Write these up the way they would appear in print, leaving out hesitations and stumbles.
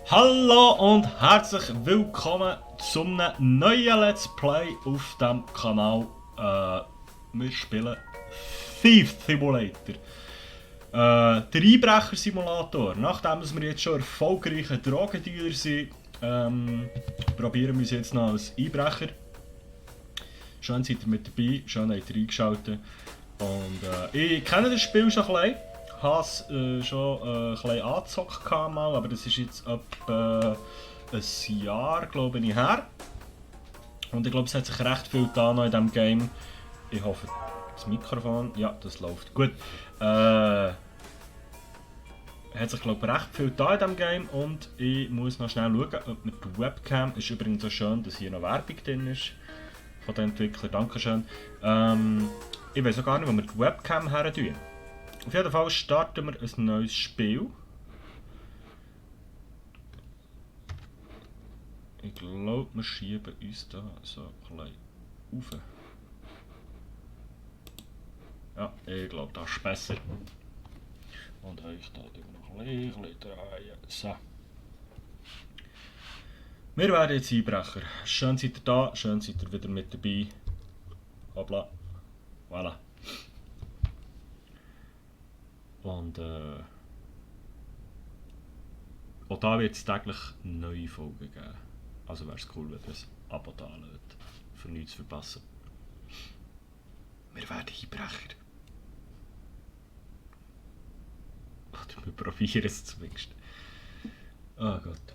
Hallo und herzlich willkommen zum neuen Let's Play auf dem Kanal. Wir spielen Thief Simulator. Der Einbrecher-Simulator. Nachdem wir jetzt schon erfolgreiche Drogendealer sind, probieren wir uns jetzt noch als Einbrecher. Schön seid ihr mit dabei, schön habt ihr eingeschaltet. Und ich kenne das Spiel schon ein bisschen. Ich habe es schon ein bisschen angezockt, aber das ist jetzt etwa ein Jahr, glaube ich, her. Und ich glaube, es hat sich recht viel getan in diesem Game. Ich hoffe, das Mikrofon, ja, das läuft gut. Hat sich, glaube ich, recht viel getan in diesem Game und ich muss noch schnell schauen, ob mit der Webcam, ist übrigens so schön, dass hier noch Werbung drin ist. Von den Entwicklern, dankeschön. Ich weiß auch gar nicht, wo wir die Webcam her tun. Auf jeden Fall starten wir ein neues Spiel. Ich glaube, wir schieben uns da so ein bisschen rauf. Ja, ich glaube, das ist besser. Und euch da noch ein bisschen drehen. So. Wir werden jetzt Einbrecher. Schön seid ihr da, schön seid ihr wieder mit dabei. Hoppla. Voilà. Und auch da wird es täglich neue Folgen geben. Also wäre es cool, wenn ihr ein Abo da lässt, für nichts zu verpassen. Wir werden Einbrecher. Oder wir probieren es zumindest. Oh Gott.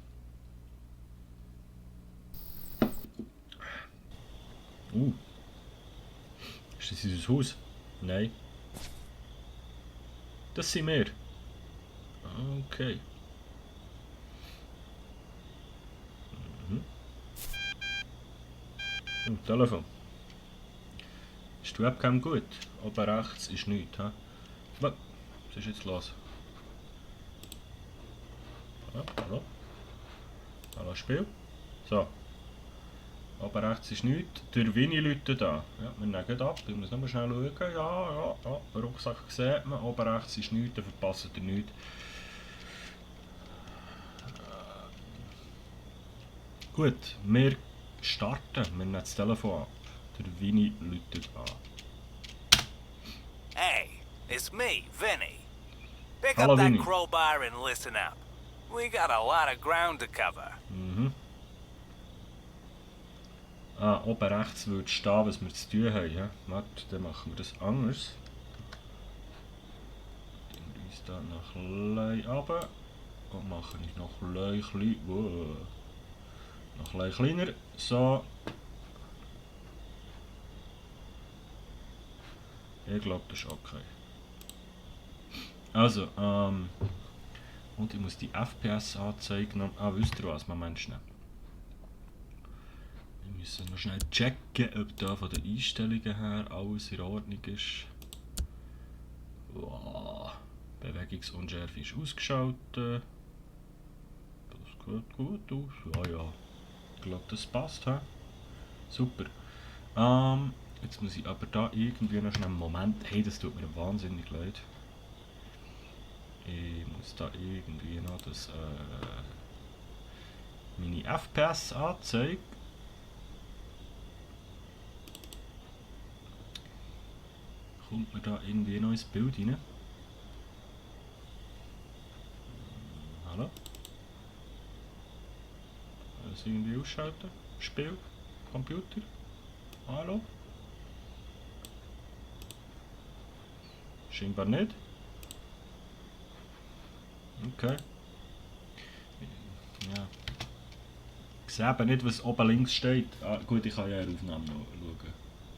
Ist das unser Haus? Nein. Das sind wir. Okay. Telefon. Ist die Webcam gut? Oben rechts ist nichts. He? Was ist jetzt los? Hallo? Hallo Spiel? So. Oben rechts ist nichts. Der Winnie läutet da. Ja, wir nehmen ab. Ich muss noch mal schnell schauen. Ja. Den Rucksack sieht man. Oben rechts ist nichts. Dann verpasst ihr nichts. Gut, wir starten. Wir nehmen das Telefon ab. Der Winnie läutet an. Hey, it's me, Vinny. Pick Hello, up that Vinny. crowbar and listen up. We got a lot of ground to cover. Oben rechts würde stehen, was wir zu tun haben. Ja? Warte, dann machen wir das anders. Wir uns da noch ein bisschen runter. Und machen es noch ein bisschen, wow. Noch ein bisschen kleiner. So. Ich glaube, das ist okay. Also, und ich muss die FPS anzeigen. Wisst ihr was? Moment schnell. Wir müssen noch schnell checken, ob da von den Einstellungen her alles in Ordnung ist. Wow. Bewegungsunschärfe ist ausgeschaltet. Das sieht gut aus. Ja. Ich glaube, das passt. He? Super. Jetzt muss ich aber da irgendwie noch schnell einen Moment. Hey, das tut mir wahnsinnig leid. Ich muss da irgendwie noch das meine FPS anzeigen. Kommt mir da irgendwie noch ins Bild rein? Hallo? Das irgendwie ausschalten? Spiel? Computer? Hallo? Scheinbar nicht. Okay. Ja. Ich sehe eben nicht, was oben links steht. Gut, ich kann ja in der Aufnahme noch schauen.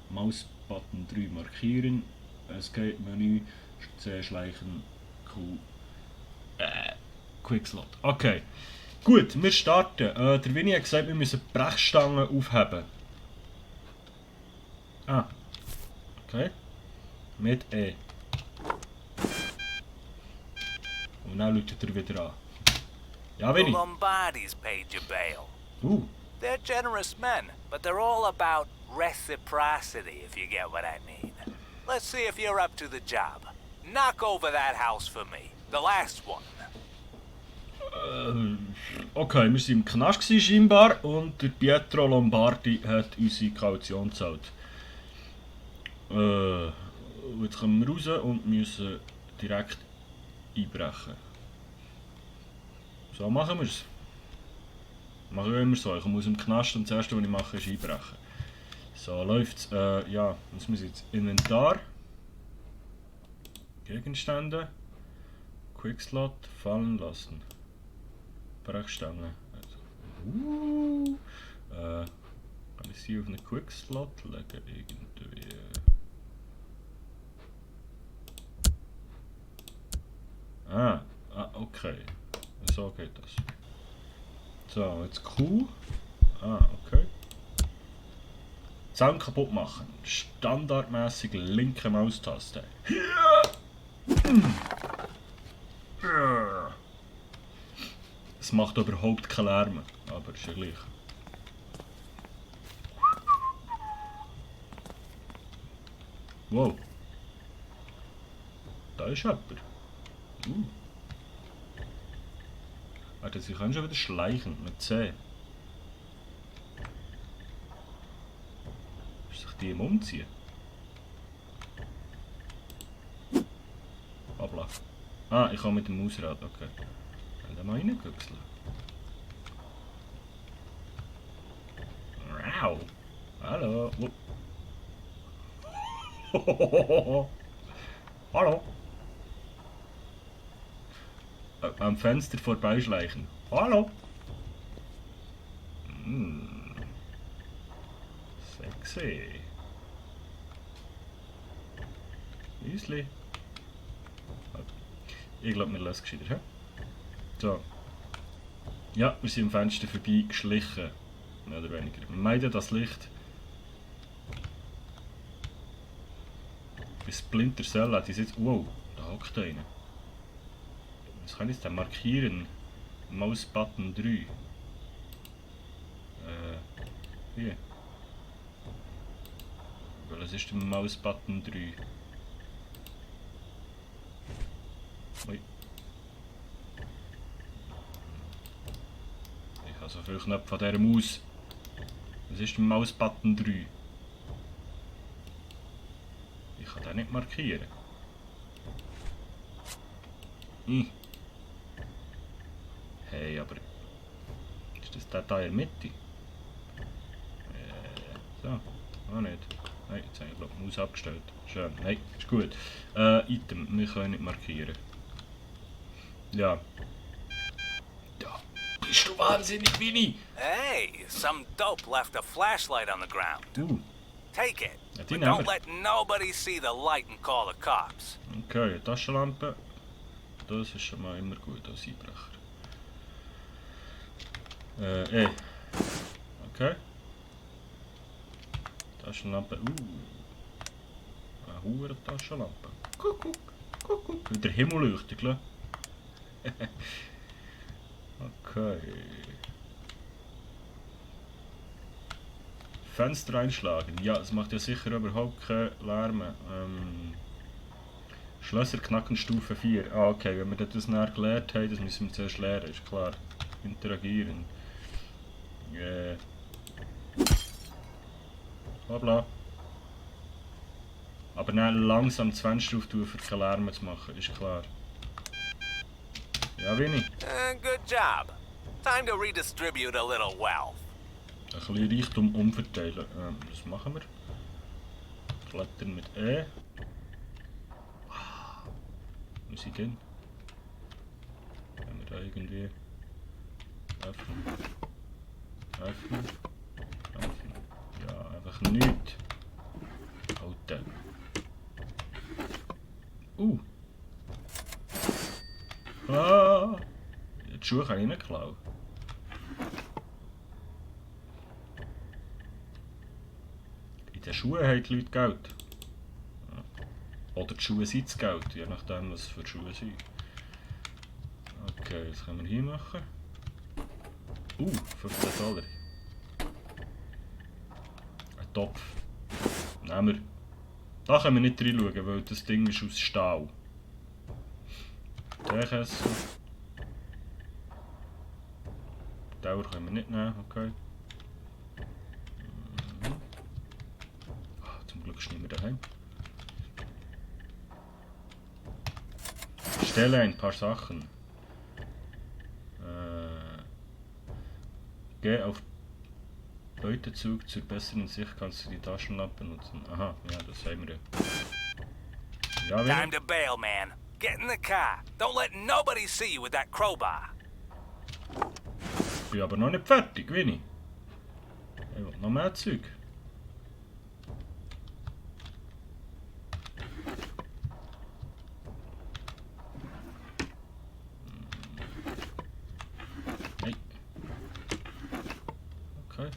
Mausbutton 3 markieren. Escape-Menü. C schleichen. Q. Quickslot. Okay. Gut, wir starten. Der Winnie hat gesagt, wir müssen die Brechstangen aufheben. Okay. Mit E. Und dann läutet er wieder an. Ja, The Winnie. Lombardis paid your bail. They're generous men, but they're all about reciprocity, if you get what I mean. Let's see if you're up to the job. Knock over that house for me. The last one. Okay, wir waren im Knast scheinbar und der Pietro Lombardi hat unsere Kaution gezahlt. Jetzt kommen wir raus und müssen direkt einbrechen. So machen wir es. Machen wir immer so. Ich komme aus dem Knast und das erste, was ich mache, ist einbrechen. So, läuft's. Ja, jetzt muss ich jetzt Inventar. Gegenstände. Quickslot fallen lassen. Brechstange. Also, kann ich sie auf einen Quickslot legen? Irgendwie. Okay. So geht das. So, jetzt Q. Okay. Sound kaputt machen. Standardmäßig linke Maustaste. Es macht überhaupt keinen Lärm, aber ist ja gleich. Wow. Da ist jemand. Warte, sie können schon wieder schleichen mit C. Ist sich die im Umziehen? Hoppla. Ich kann mit dem Mausrad, okay. Dann mal reingüchseln. Wow. Hallo. Hallo. Am Fenster vorbeischleichen. Hallo. Sexy. Müsli. Ich glaube, wir lassen es gescheiter. So. Ja, wir sind am Fenster vorbei geschlichen. Mehr oder weniger. Wir meiden das Licht. Bei Splinter Cell hat jetzt... Wow, da hockt einer. Was kann ich denn markieren? Mouse Button 3. Hier. Was ist der Mouse Button 3? Ui. Ich habe so viele Knöpfe von dieser Maus. Was ist der Mouse Button 3? Ich kann den nicht markieren. Hey, aber... Ist das der da in der Mitte? So, auch nicht. Nein, jetzt habe ich glaube die Maus abgestellt. Schön. Nein, ist gut. Item, wir können nicht markieren. Ja. Da bist du wahnsinnig, Winnie! Hey, some dope left a flashlight on the ground. Take it. Ja, But don't let nobody see the light and call the cops. Okay, Taschenlampe. Das ist schon mal immer gut als Einbrecher. Okay. Taschenlampe. Eine hohe Taschenlampe. Kuckuck, kuckuck. Wie der Himmel leuchtet, klar. Okay. Fenster einschlagen. Ja, es macht ja sicher überhaupt keinen Lärm. Schlösser knacken Stufe 4. Okay, wenn wir das nachher gelernt haben, das müssen wir zuerst lernen, ist klar. Interagieren. Hoppla. Aber dann langsam das Fenster auftun, für keinen Lärm zu machen, ist klar. Ja, Winnie. Good job. Time to redistribute a little wealth. Ein bisschen Reichtum umverteilen. Das machen wir. Klettern mit E. Wo sind denn? Können wir da irgendwie öffnen? Öffnen? Öffnen? Ja, einfach nichts. Halten. Die Schuhe kann ich nicht klauen. In den Schuhen haben die Leute Geld. Oder die Schuhe sind das Geld, je nachdem was für Schuhe sind. Okay, was können wir hier machen? 15 $. Ein Topf. Nehmen wir. Da können wir nicht reinschauen, weil das Ding ist aus Stahl. Der Kessel. Dauer können wir nicht nehmen, okay. Zum Glück ist nicht mehr daheim. Stelle ein paar Sachen. Geh auf Beutezug zur besseren Sicht, kannst du die Taschenlampe nutzen. Aha, ja, das haben wir ja. Ja, Time to bail, man. Get in the car. Don't let nobody see you with that crowbar. Ich bin aber noch nicht fertig, Winnie. Ich will noch mehr Zeug. Nein. Okay.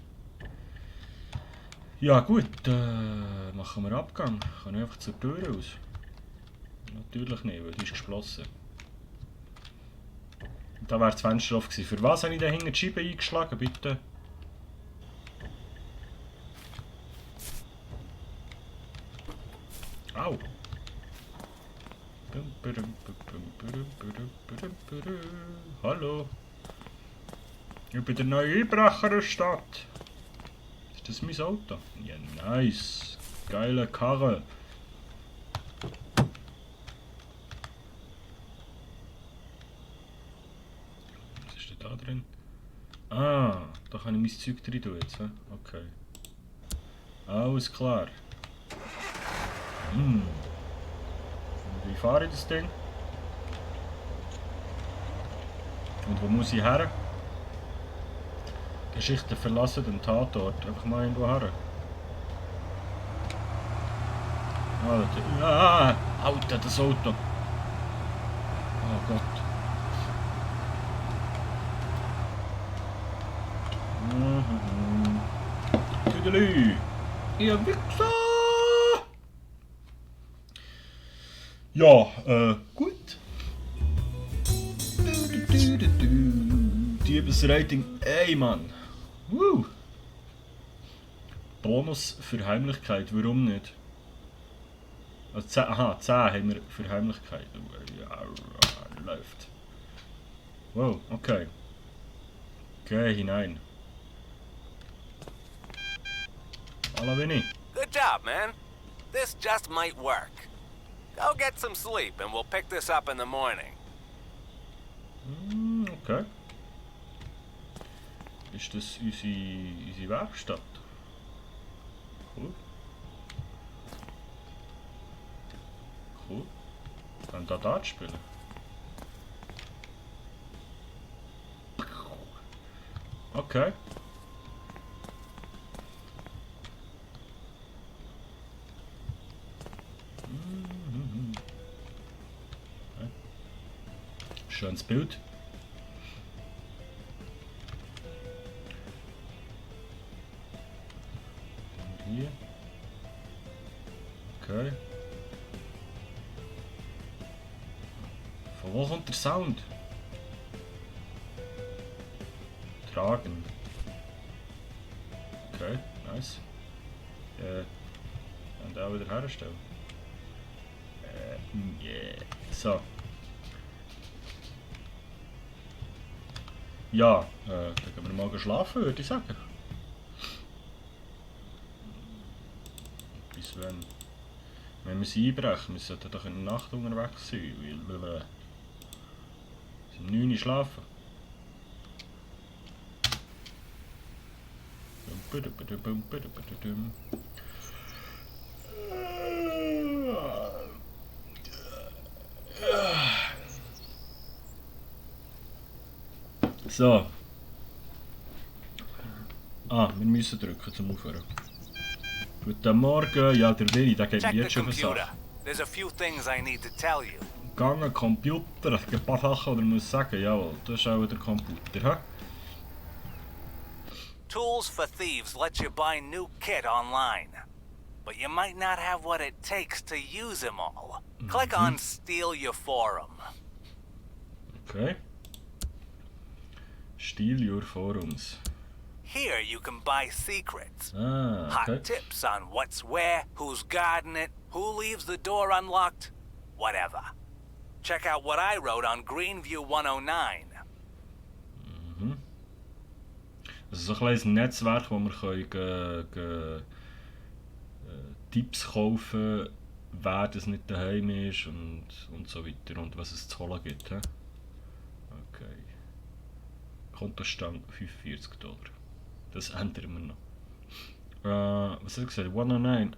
Ja gut, machen wir Abgang. Kann ich einfach zur Tür raus? Natürlich nicht, weil die ist geschlossen. Da wäre das Fenster offen gewesen. Für was habe ich da hinten die Scheibe eingeschlagen, bitte? Au! Hallo! Ich bin der neue Einbrecher der Stadt. Ist das mein Auto? Ja, nice! Geile Karre! Da drin. Ah, da kann ich mein Zeug drin tun jetzt. Okay. Alles klar. Wie fahre ich das Ding? Und wo muss ich her? Geschichte verlassen den Tatort. Einfach mal irgendwo her. Alter, das Auto. Oh Gott. Tüdelü! Ihr Wichser! Ja, gut. Diebesrating, ey Mann. Bonus für Heimlichkeit, warum nicht? Also 10, aha, 10 haben wir für Heimlichkeit. Ja, läuft. Wow, okay. Geh hinein. Hallo Winnie. Good job, man. This just might work. Go get some sleep and we'll pick this up in the morning. Okay. Ist das unsere Werkstatt? Cool. Cool. Können da Dart spielen? Okay. Schönes Bild. Und hier. Okay. Von wo kommt der Sound? Tragen. Okay, nice. Und auch wieder herstellen. Yeah. So. Ja, dann gehen wir mal schlafen, würde ich sagen. Bis wenn wir sie einbrechen, wir sollten doch in der Nacht unterwegs sein, weil wir um 9 Uhr schlafen. So. Ah, wir müssen drücken zum Aufhören. Guten Morgen, ja der Willi, der geht mir jetzt schon computer. There's a few things I need to tell you. Gange Computer, es gibt ein paar Sachen, die ich muss sagen, jawohl, das ist auch der Computer, hä? Tools for Thieves let you buy new kit online. But you might not have what it takes to use them all. Click on Steal Your Forum. Okay. Steal Your Forums. Here you can buy secrets. Ah, okay. Hot tips on what's where, who's guarding it, who leaves the door unlocked, whatever. Check out what I wrote on Greenview 109. Also so ein kleines Netzwerk, wo wir können, Tipps kaufen, wer das nicht daheim ist und so weiter und was es zu holen gibt. He? Okay. Kontostand $45. Das ändern wir noch. Was hat er gesagt? 109.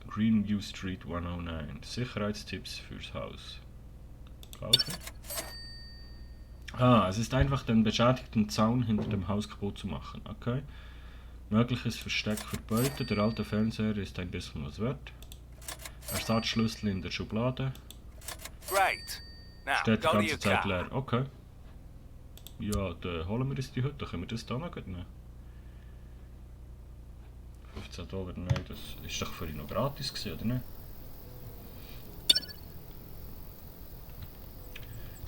Greenview Street 109. Sicherheitstipps fürs Haus. Kaufen. Es ist einfach, den beschädigten Zaun hinter dem Haus kaputt zu machen. Okay. Mögliches Versteck für Beute. Der alte Fernseher ist ein bisschen was wert. Ersatzschlüssel in der Schublade. Great. Now, Steht die go to ganze your Zeit car. leer. Okay. Ja, dann holen wir uns die heute. Dann können wir das da noch nehmen. $15, nein, das ist doch für ihn noch gratis gewesen, oder nicht?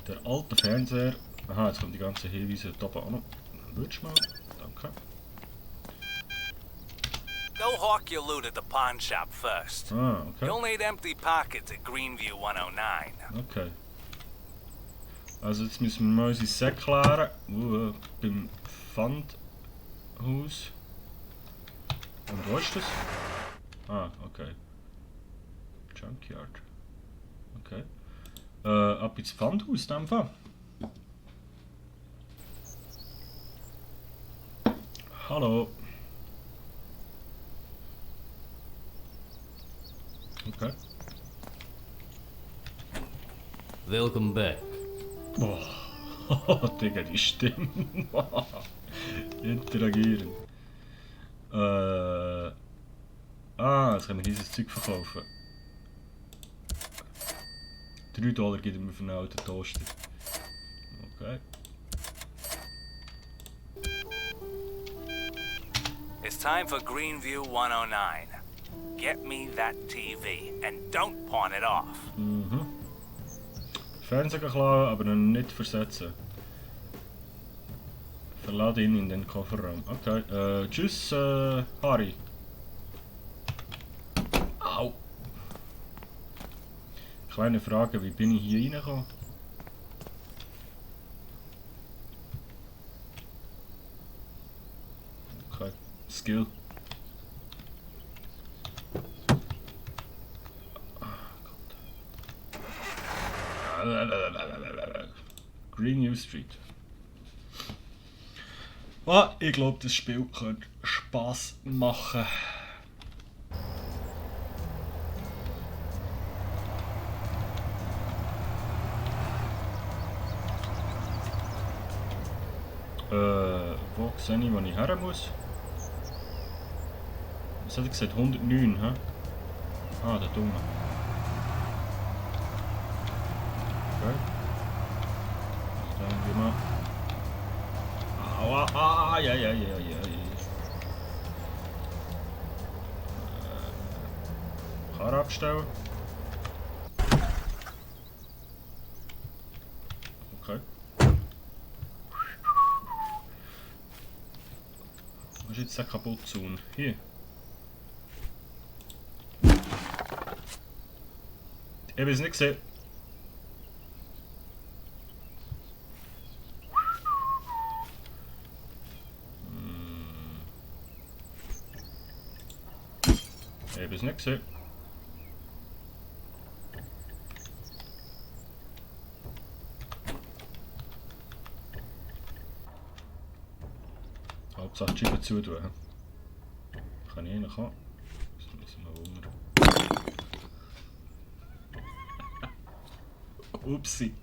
Der alte Fernseher. Aha, jetzt kommen die ganzen Hinweise da oben auch noch. Würdest du mal? Danke. Go hawk your loot at the pawn shop first. Okay. You'll need empty pockets at Greenview 109. Okay. Also jetzt müssen wir mal unsere Säcke klären. Beim Pfandhaus. Und wo ist das? Okay. Junkyard. Okay. Ab ins Pfandhaus in dem Fall. Hallo. Okay. Welcome back. Oh, Digga, die Stimme. Interagieren. Jetzt können wir dieses Zeug verkaufen. $3 gibt er mir für einen alten Toaster. Okay. It's time for Greenview 109. Get me that TV and don't pawn it off. Fernseher klauen, aber noch nicht versetzen. Verlade ihn in den Kofferraum. Okay, tschüss, Harry. Au! Kleine Frage, wie bin ich hier reingekommen? Okay, Skill. Greenview Street. Ich glaube, das Spiel könnte Spaß machen. Wo sehe ich, wo ich her muss? Was hat er gesagt? 109, hä? Der Dumme. Okay. Dann gehen wir. Aua, ja. Karre abstellen. Okay. Was ist jetzt der Kaputtzaun? Hier. Ich habe es nicht gesehen. Ich habe es nicht gesehen. Hauptsache die Scheibe zutun. Kann ich eigentlich auch. Das müssen wir wundern. Upsi.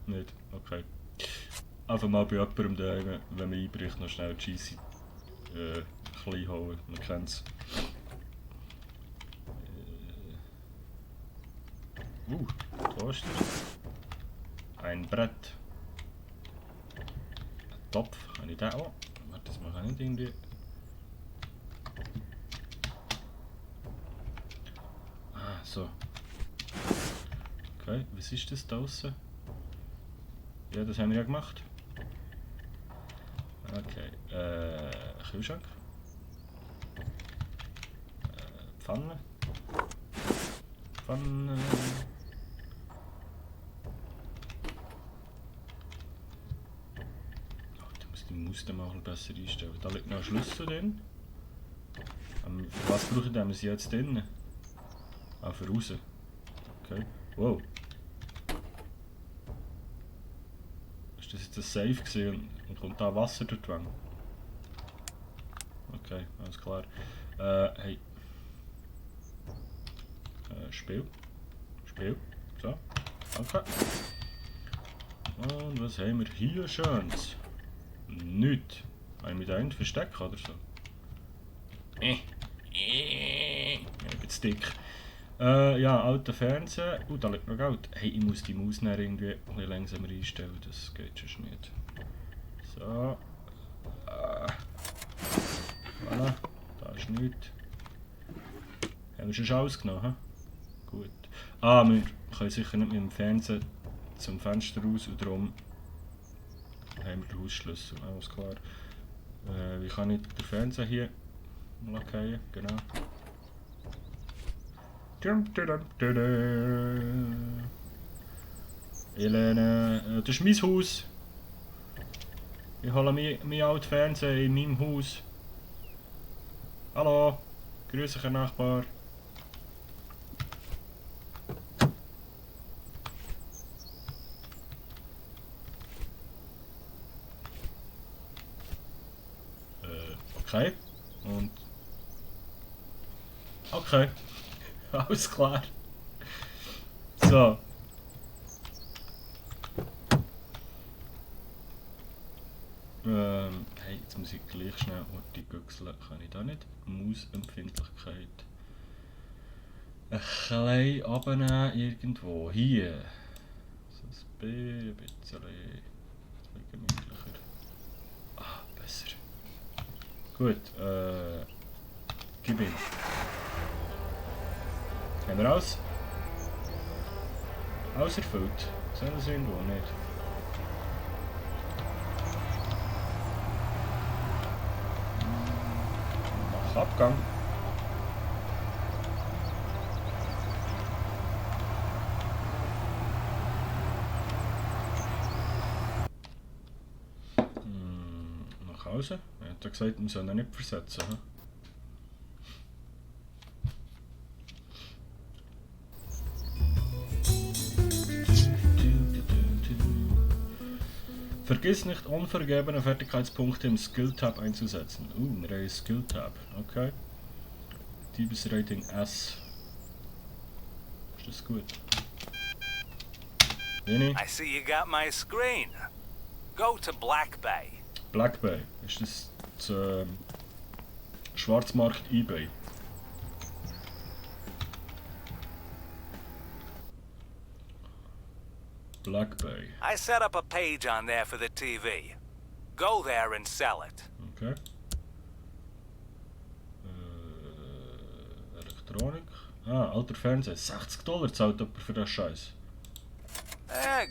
Nicht, okay. Einfach mal bei jemandem daheim, wenn man einbricht, noch schnell cheesy klein holen. Man kennt es. Toaster. Ein Brett. Ein Topf. Kann ich den auch? Warte, das mache ich nicht irgendwie. So. Okay, was ist das da draussen? Ja, das haben wir ja gemacht. Okay, Kühlschrank. Pfanne. Haus dann mal ein bisschen besser einstellen. Da liegt noch ein Schlüssel drin. Für was brauchen wir sie jetzt drin? Ah, für raus. Okay. Wow. Ist das jetzt ein Safe gewesen und kommt da Wasser durch die Wände? Okay, alles klar. Hey. Spiel. Spiel. So. Danke. Und was haben wir hier Schönes? Nichts. Haben wir da einen verstecken oder so? Ich bin zu dick. Ja, alter Fernseher. Da liegt noch Geld. Hey, ich muss die Maus dann irgendwie ein bisschen langsamer einstellen. Das geht schon nicht. So. Voilà. Da ist nichts. Haben wir schon alles genommen? He? Gut. Ah, wir können sicher nicht mit dem Fernseher zum Fenster raus und darum haben wir den Hausschlüssel. Alles klar. Wie kann ich den Fernseher hier lackieren? Genau. Elene, das ist mein Haus. Ich hole mein alten Fernseher in meinem Haus. Hallo, grüße Herr Nachbar. Okay. Und. Okay. Alles klar. So. Hey, jetzt muss ich gleich schnell die Güchsel. Kann ich da nicht? Mausempfindlichkeit. Ein klein abnehmen irgendwo. Hier. So ein bisschen gemütlicher. Ah, besser. Gut, gib ihn. Haben wir alles? Alles erfüllt. Sehen wir es irgendwo nicht? Mach Abgang. Nach Hause? Er hat ja gesagt, wir sollen ihn nicht versetzen. He? Vergiss nicht, unvergebene Fertigkeitspunkte im Skill-Tab einzusetzen. Wir haben einen Skill-Tab. Okay. Diebesrating S. Ist das gut? Vini? I see you got my screen. Go to Black Bay. Black Bay. Ist das Schwarzmarkt eBay? Black Bay. I set up a page on there for the TV. Go there and sell it. Okay. Elektronik. Ah, alter Fernseher. $60 zahlt jemand für den Scheiß.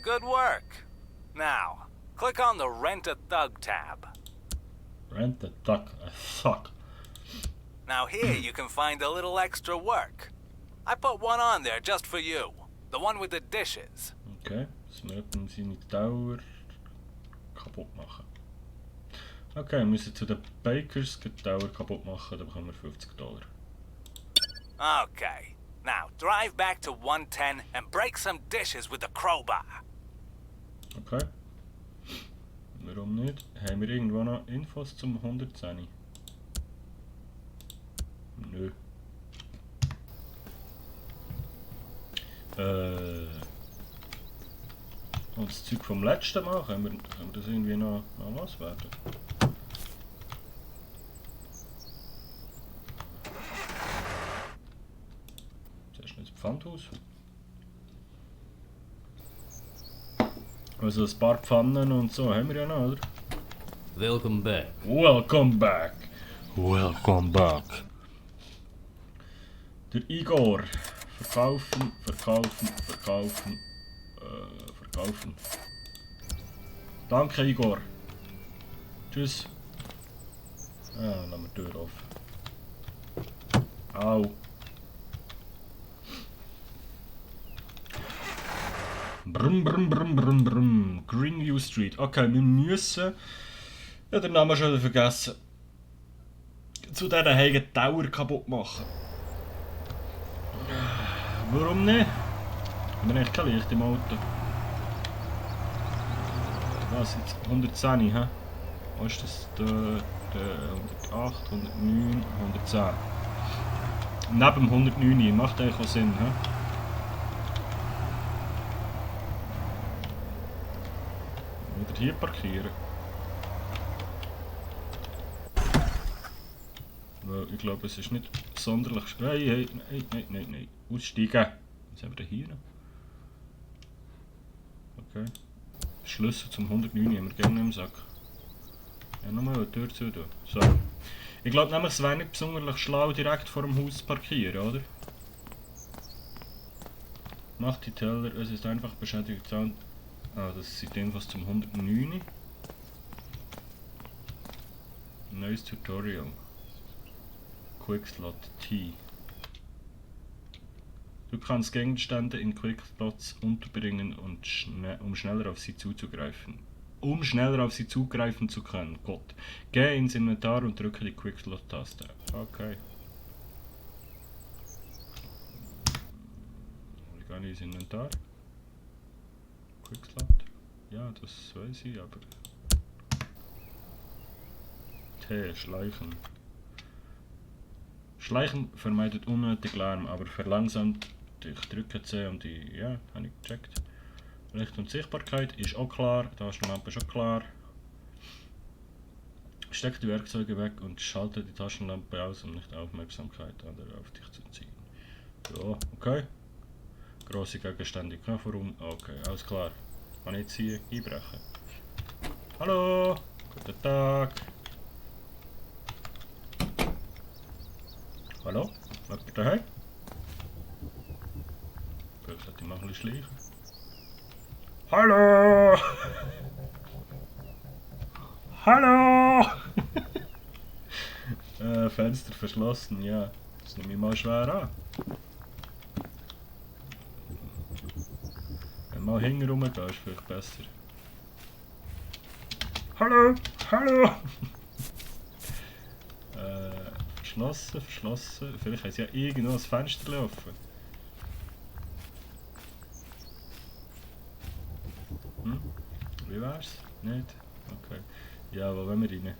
Good work. Now, click on the Rent a Thug tab. Rent a Thug. A Thug. Now here you can find a little extra work. I put one on there just for you. The one with the dishes. Okay, dus wir müssen seine Tower kaputt machen. Okay, wir müssen zu den Bakers die Tower kaputt machen, dann bekommen wir $50. Okay. Now, drive back to 110 and break some dishes with the crowbar. Okay. Warum nicht? Haben wir irgendwo noch Infos zum 110? Nö. Und das Zeug vom letzten Mal, können wir das irgendwie noch loswerden? Das ist nicht das Pfandhaus. Also ein paar Pfannen und so haben wir ja noch, oder? Welcome back. Welcome back! Welcome back! Der Igor. Verkaufen, verkaufen, verkaufen, verkaufen. Danke, Igor. Tschüss. Ah, lassen wir die Tür offen. Au. Brum, brum, brum, brum, brum. Greenview Street. Okay, wir müssen Ja, den Namen schon wieder vergessen. Zu diesen heiligen Tower kaputt machen. Warum nicht? Haben wir echt kein Licht im Auto? Was jetzt? 110, hä? Was ist das? Der 108, 109, 110. Neben dem 109 macht eigentlich auch Sinn, hä? Wieder hier parkieren. Weil ich glaube, es ist nicht sonderlich. Nein. Aussteigen. Was haben wir denn hier? Okay. Schlüssel zum 109 haben wir gerne im Sack. Ja, nochmal eine Tür zu tun. So. Ich glaube nämlich, es wäre nicht besonders schlau, direkt vor dem Haus zu parkieren, oder? Macht die Teller, es ist einfach beschädigt. Ah, das sind die Infos zum 109. Neues Tutorial. Quickslot T. Du kannst Gegenstände in Quickslots unterbringen, und um schneller auf sie zuzugreifen. Um schneller auf sie zugreifen zu können. Gott. Geh ins Inventar und drücke die Quickslot-Taste. Okay. Ich gehe ins Inventar. Quickslot. Ja, das weiß ich, aber... T. Schleichen. Schleichen vermeidet unnötig Lärm, aber verlangsamt. Ich drücke C und die... Ja, habe ich gecheckt. Licht und Sichtbarkeit ist auch klar. Die Taschenlampe ist auch klar. Steck die Werkzeuge weg und schalte die Taschenlampe aus, um nicht Aufmerksamkeit anderer auf dich zu ziehen. So, okay. Grosse Gegenstände im Kofferraum. Okay, alles klar. Kann ich jetzt hier einbrechen? Hallo! Guten Tag! Hallo? Jemand daheim? Vielleicht sollte ich mal ein bisschen schleichen. Hallo! Hallo! Fenster verschlossen, ja. Das nehme ich mal schwer an. Wenn mal hinten rumgehst, ist vielleicht besser. Hallo! Hallo! Verschlossen. Vielleicht hat es ja irgendwo ein Fenster offen. Wie wär's? Nicht? Okay. Ja, wo wollen wir rein?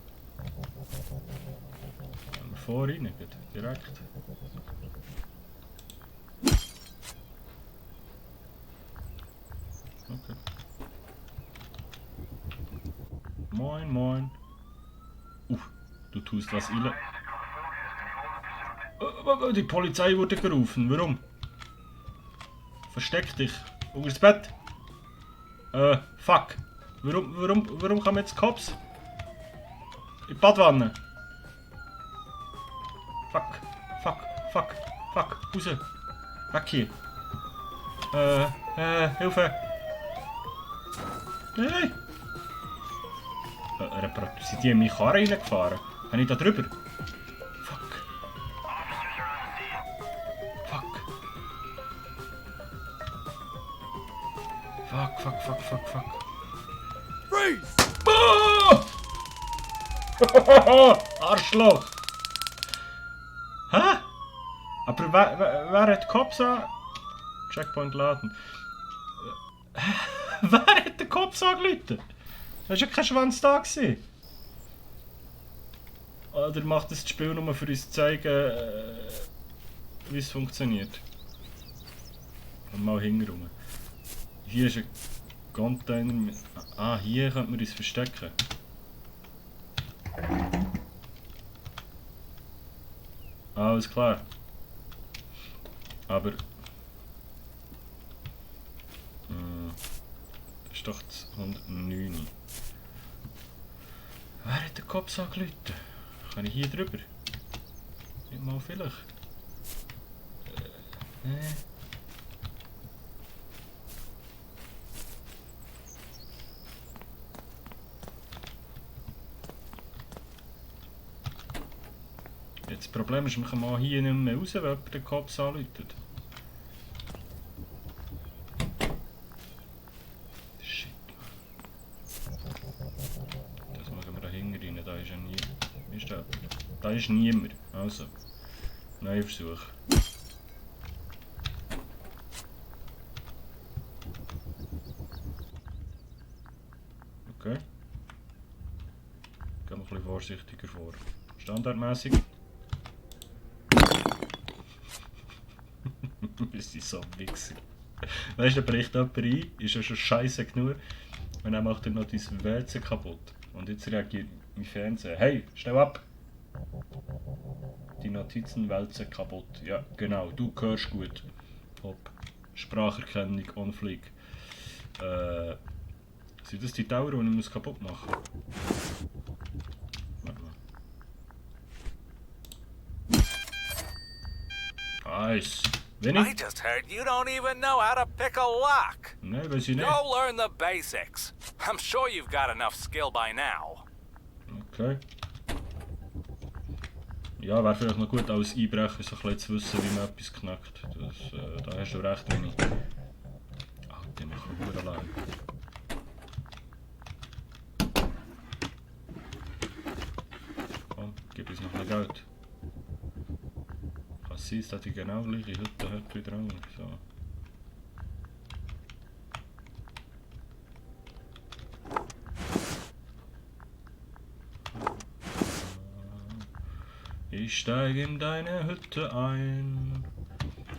Wollen wir vor rein? Direkt? Okay. Moin, moin. Du tust was ille. Die Polizei wurde gerufen. Warum? Versteck dich. Unter das Bett. Fuck. Warum kommen jetzt Cops? In die Badwanne. Fuck. Raus. Weg hier. Hilfe. Nein. Sind die in meine Karre reingefahren? Habe ich da drüber? Fuck. Freeze! Arschloch! Hä? Aber wer hat die Cops an... Checkpoint laden. Wer hat den Cops angerufen? Da war ja kein Schwanz da gewesen. Oder macht das Spiel nur für uns zu zeigen, wie es funktioniert? Und mal hinten. Hier ist ein Container mit... Ah, hier könnte man uns verstecken. Alles klar. Aber... das ist doch das 109. Wer hat den Kopf angerufen? Kann ich hier drüber? Nicht mal vielleicht. Jetzt das Problem ist, wir können mal hier nicht mehr raus, wenn jemand den Kopf anruft. Shit. Das machen wir da hinten rein. Da ist niemand. Also, neuer Versuch. Okay. Gehen wir ein bisschen vorsichtiger vor. Standardmäßig. Wir sind so Wichser. Weißt du, da bricht jemand ein, ist ja schon scheiße genug. Und dann macht er noch dein WC kaputt. Und jetzt reagiert mein Fernseher. Hey, schnell ab! Die Notizen wälzen kaputt. Ja, genau, du hörst gut. Hopp. Spracherkennung on fleek. Sind das die Tower, die ich kaputt machen muss? Warte mal. Nice. I just heard you don't even know how to pick a lock. Nein, weiß ich nicht. Go learn the basics. I'm sure you've got enough skill by now. Okay. Ja, wäre vielleicht noch gut als Einbrecher so ein bisschen zu wissen, wie man etwas knackt. Das, da hast du recht wenig. Ach, den mache ich nur allein. Komm, gib uns noch ein Geld. Kann es sein, dass die genau gleiche Hütte hat wie der andere. So. Ich steige in deine Hütte ein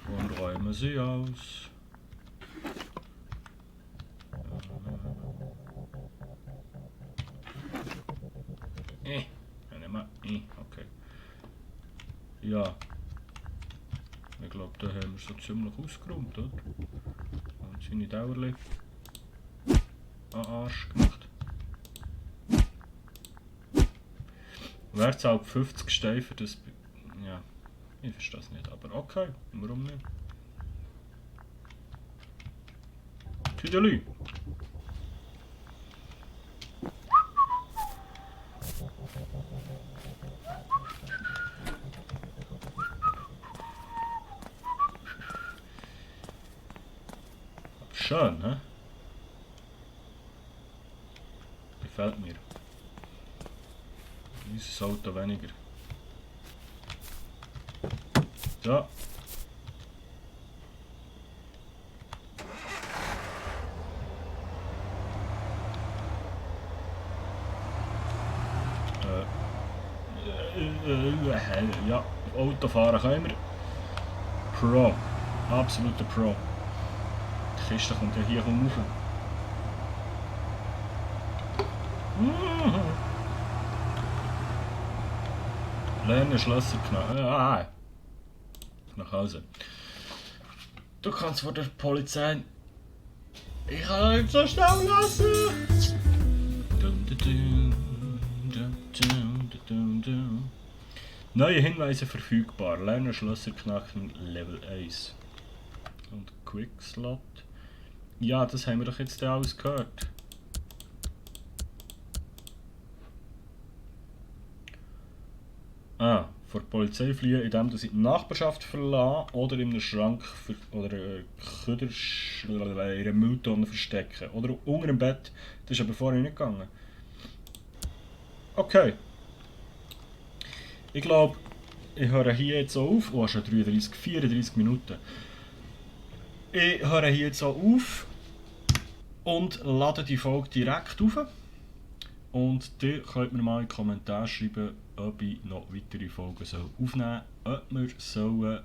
und räume sie aus. Okay. Ja. Ich glaube, da haben wir so ziemlich ausgeräumt, oder? Und seine Dauerli an Arsch gemacht. Wer zahlt 50 Steine für das? Ja, ich verstehe das nicht, aber okay, warum nicht? Tüdelü! Schön, hä? Gefällt mir. Unser Auto weniger. So. Ja, Autofahren können wir. Pro. Absoluter Pro. Die Kiste kommt ja hier rauf. Lernen Schlösser knacken. Nach Hause. Du kannst vor der Polizei. Ich kann nicht so schnell lassen! Neue Hinweise verfügbar. Lernen Schlösser knacken Level 1. Und Quickslot. Ja, das haben wir doch jetzt alles gehört. Vor der Polizei fliehen, indem sie die Nachbarschaft verlassen oder in einem Schrank oder in einer Mülltonne verstecken. Oder unter dem Bett. Das ist aber vorher nicht gegangen. Okay. Ich glaube, ich höre hier jetzt so auf. Oh, schon 34 Minuten. Ich höre hier jetzt so auf und lade die Folge direkt auf. Und ihr könnt mir mal in die Kommentare schreiben, ob ich noch weitere Folgen aufnehmen soll, ob wir sollen,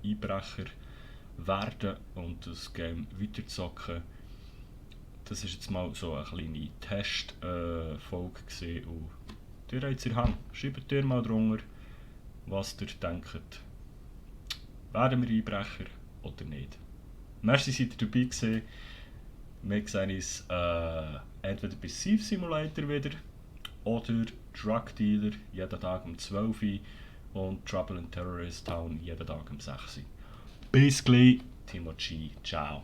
Einbrecher werden und das Game weiterzocken. Das war jetzt mal so eine kleine Testfolge gewesen. Und ihr habt es in der Hand. Schreibt ihr mal drunter, was ihr denkt. Werden wir Einbrecher oder nicht? Merci, seid ihr dabei gewesen. Wir sehen uns entweder bei Thief Simulator wieder oder Drug Dealer jeden Tag um 12 Uhr und Trouble in Terrorist Town jeden Tag um 6 Uhr. Bis gleich, Timo G. Ciao.